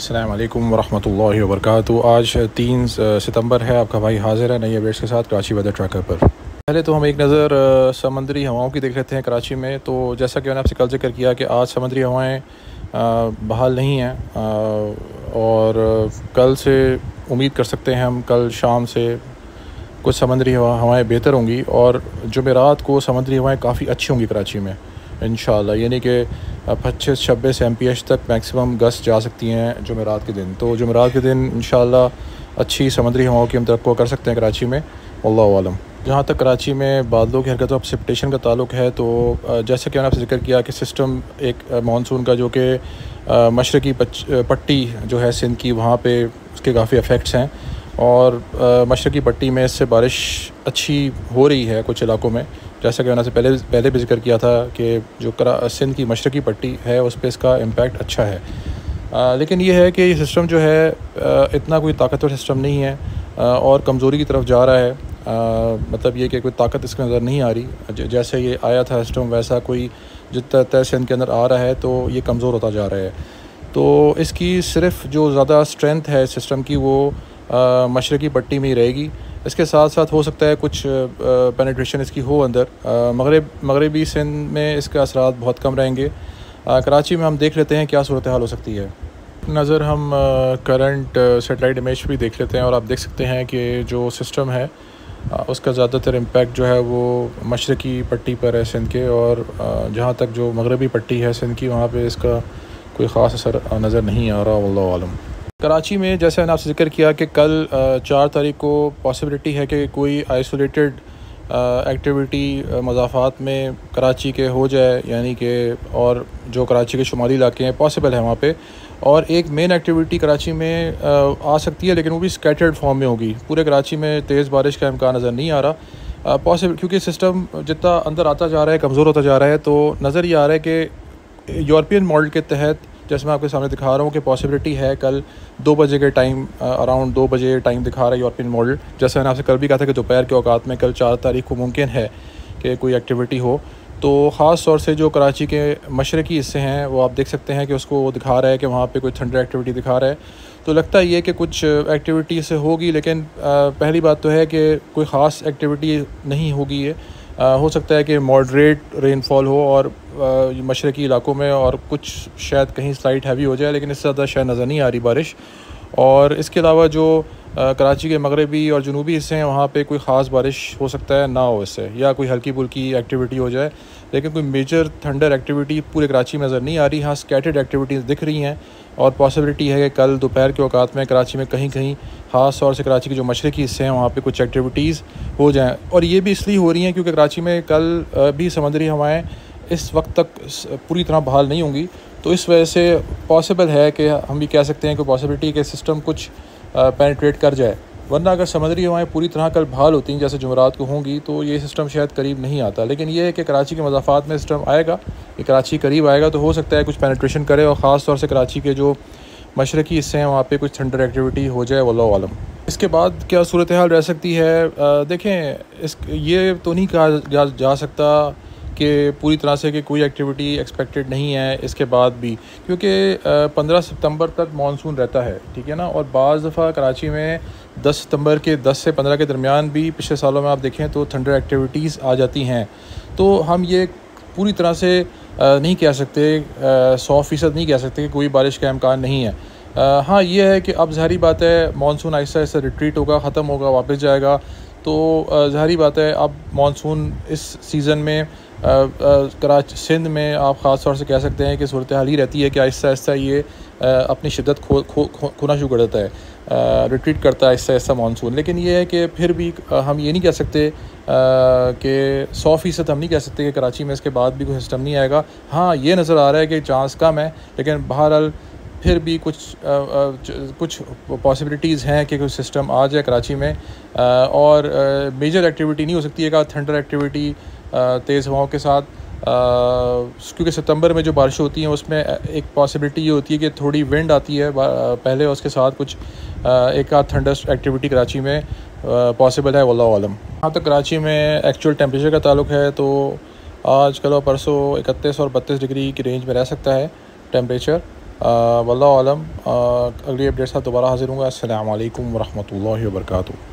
अस्सलाम वालेकुम वरहमतुल्लाहि वबरकातुहू। आज 3 सितंबर है। आपका भाई हाज़िर है नई अपडेट्स के साथ कराची वेदर ट्रैकर पर। पहले तो हम एक नज़र समंदरी हवाओं की देख लेते हैं कराची में। तो जैसा कि मैंने आपसे कल जिक्र किया कि आज समंदरी हवाएं बहाल नहीं हैं और कल से उम्मीद कर सकते हैं हम कल शाम से कुछ समंदरी हवाएं बेहतर होंगी और जुमेरात को समंदरी हवाएं काफ़ी अच्छी होंगी कराची में इंशाल्लाह। यानी कि 25-26 MPH तक मैक्सिमम गस्ट जा सकती हैं जुमेरात के दिन। तो जुमेरात के दिन इंशाल्लाह अच्छी समुद्री हवाओं की हम तवक्को कर सकते हैं कराची में, वल्लाहु आलम। जहाँ तक कराची में बादलों की हरकत और प्रेसिपिटेशन का ताल्लुक है तो जैसे कि मैंने आपसे जिक्र किया कि सिस्टम एक मानसून का जो कि मशरक़ी पट्टी जो है सिंध की, वहाँ पे उसके काफ़ी इफ़ेक्ट्स हैं और मशरक़ी पट्टी में इससे बारिश अच्छी हो रही है कुछ इलाकों में। जैसा कि मैंने से पहले भी जिक्र किया था कि जो सिंध की मशरक़ी पट्टी है उस पर इसका इम्पैक्ट अच्छा है। लेकिन ये है कि ये सिस्टम जो है इतना कोई ताकतवर सिस्टम नहीं है और कमज़ोरी की तरफ जा रहा है। मतलब ये कि कोई ताकत इसके नज़र नहीं आ रही। जैसे ये आया था सिस्टम वैसा कोई जितना तय सिंध के अंदर आ रहा है तो ये कमज़ोर होता जा रहा है। तो इसकी सिर्फ जो ज़्यादा स्ट्रेंथ है सिस्टम की वो मशरक़ी पट्टी में ही रहेगी। इसके साथ साथ हो सकता है कुछ पेनिट्रेशन इसकी हो अंदर मगरबी सिंध में इसके असरात बहुत कम रहेंगे। कराची में हम देख लेते हैं क्या सूरत हाल हो सकती है। नज़र हम करंट सेटेलाइट इमेज भी देख लेते हैं और आप देख सकते हैं कि जो सिस्टम है उसका ज़्यादातर इम्पैक्ट जो है वो मशरक़ी पट्टी पर है सिंध के, और जहाँ तक जो मगरबी पट्टी है सिंध की वहाँ पे इसका कोई ख़ास असर नज़र नहीं आ रहा, वल्लाहु आलम। कराची में जैसे मैंने आपसे जिक्र किया कि कल 4 तारीख को पॉसिबिलिटी है कि कोई आइसोलेटेड एक्टिविटी मज़ाफ़ात में कराची के हो जाए, यानी कि और जो कराची के शुमाली इलाके हैं पॉसिबल है वहाँ पे। और एक मेन एक्टिविटी कराची में आ सकती है लेकिन वो भी स्कैटर्ड फॉर्म में होगी। पूरे कराची में तेज़ बारिश का इम्कान नज़र नहीं आ रहा पॉसिबल, क्योंकि सिस्टम जितना अंदर आता जा रहा है कमज़ोर होता जा रहा है। तो नज़र ये आ रहा है कि यूरोपियन मॉडल के तहत जैसे मैं आपके सामने दिखा रहा हूँ कि पॉसिबिलिटी है कल 2 बजे के टाइम, अराउंड 2 बजे टाइम दिखा रहा है यूरोपियन मॉडल। जैसे मैंने आपसे कल भी कहा था कि दोपहर के औकात में कल 4 तारीख को मुमकिन है कि कोई एक्टिविटी हो। तो ख़ास तौर से जो कराची के मशरक़ी हिस्से हैं वो आप देख सकते हैं कि उसको दिखा रहा है कि वहाँ पे कोई थंडर एक्टिविटी दिखा रहा है। तो लगता ये कि कुछ एक्टिविटी से होगी, लेकिन पहली बात तो है कि कोई ख़ास एक्टिविटी नहीं होगी। ये हो सकता है कि मॉडरेट रेनफॉल हो और मशरक़ी इलाकों में, और कुछ शायद कहीं स्लाइट हैवी हो जाए, लेकिन इससे ज़्यादा शायद नज़र नहीं आ रही बारिश। और इसके अलावा जो कराची के मगरबी और जनूबी हिस्से हैं वहाँ पे कोई ख़ास बारिश हो सकता है ना हो इससे, या कोई हल्की फुल्की एक्टिविटी हो जाए, लेकिन कोई मेजर थंडर एक्टिविटी पूरे कराची में नज़र नहीं आ रही। हाँ, स्कैटर्ड एक्टिविटीज़ दिख रही हैं और पॉसिबिलिटी है कि कल दोपहर के औकात में कराची में कहीं कहीं ख़ास तौर से कराची के जो मशरक़ी हिस्से हैं वहाँ पे कुछ एक्टिविटीज़ हो जाएँ। और ये भी इसलिए हो रही हैं क्योंकि कराची में कल भी समंदरी हवाएँ इस वक्त तक पूरी तरह बहाल नहीं होंगी। तो इस वजह से पॉसिबल है कि हम भी कह सकते हैं कि पॉसिबिलिटी के सिस्टम कुछ पेनिट्रेट कर जाए। वरना अगर समंदरी हवाएं पूरी तरह कल बहाल होती हैं जैसे जुमेरात को होंगी तो ये सिस्टम शायद करीब नहीं आता। लेकिन ये है कि कराची के मज़ाफ़ात में सिस्टम आएगा, ये कराची करीब आएगा तो हो सकता है कुछ पेनिट्रेशन करे और ख़ास तौर से कराची के जो मशरक़ी हिस्से हैं वहाँ पे कुछ थंडर एक्टिविटी हो जाए, वल्लाहु आलम। इसके बाद क्या सूरत हाल रह सकती है, देखें ये तो नहीं कहा जा सकता कि पूरी तरह से कि कोई एक्टिविटी एक्सपेक्टेड नहीं है इसके बाद भी, क्योंकि 15 सितंबर तक मानसून रहता है, ठीक है ना। और बाज़ दफ़ा कराची में 10 सितंबर के 10 से 15 के दरमियान भी पिछले सालों में आप देखें तो थंडर एक्टिविटीज़ आ जाती हैं। तो हम ये पूरी तरह से नहीं कह सकते, 100% नहीं कह सकते कि कोई बारिश का इम्कान नहीं है। हाँ, ये है कि अब ज़ाहिरी बात है मानसून आहिस्ता आहिस्ता रिट्रीट होगा, ख़त्म होगा, वापस जाएगा। तो ज़ाहिरी बात है अब मानसून इस सीज़न में कराची सिंध में आप ख़ास तौर से कह सकते हैं कि सूरत हाल ही रहती है कि आहिस्ता आहिस्ता ये अपनी शिद्दत खोना शुरू कर देता है, रिट्रीट करता है आहिस्ता आहिस्ता मानसून। लेकिन ये है कि फिर भी हम ये नहीं कह सकते कि 100% हम नहीं कह सकते कि कराची में इसके बाद भी कोई सिस्टम नहीं आएगा। हाँ, ये नज़र आ रहा है कि चांस कम है, लेकिन बहरहाल फिर भी कुछ पॉसिबिलिटीज़ हैं कि कुछ सिस्टम आ जाए कराची में। और मेजर एक्टिविटी नहीं हो सकती है, थंडर एक्टिविटी तेज़ हवाओं के साथ, क्योंकि सितंबर में जो बारिश होती हैं उसमें एक पॉसिबिलिटी ये होती है कि थोड़ी विंड आती है पहले, उसके साथ कुछ एक आध थंडर एक्टिविटी कराची में पॉसिबल है, वल्लाहु आलम। यहाँ तक कराची में एक्चुअल टेम्परेचर का ताल्लुक है तो आज कल और परसों 31 और 32 डिग्री की रेंज में रह सकता है टेम्परेचर। वल्लाहु आलम। अगली अपडेट साथ दोबारा हाजिर हूँगा। अस्सलामु अलैकुम वरहमतुल्लाहि वबरकातुहू।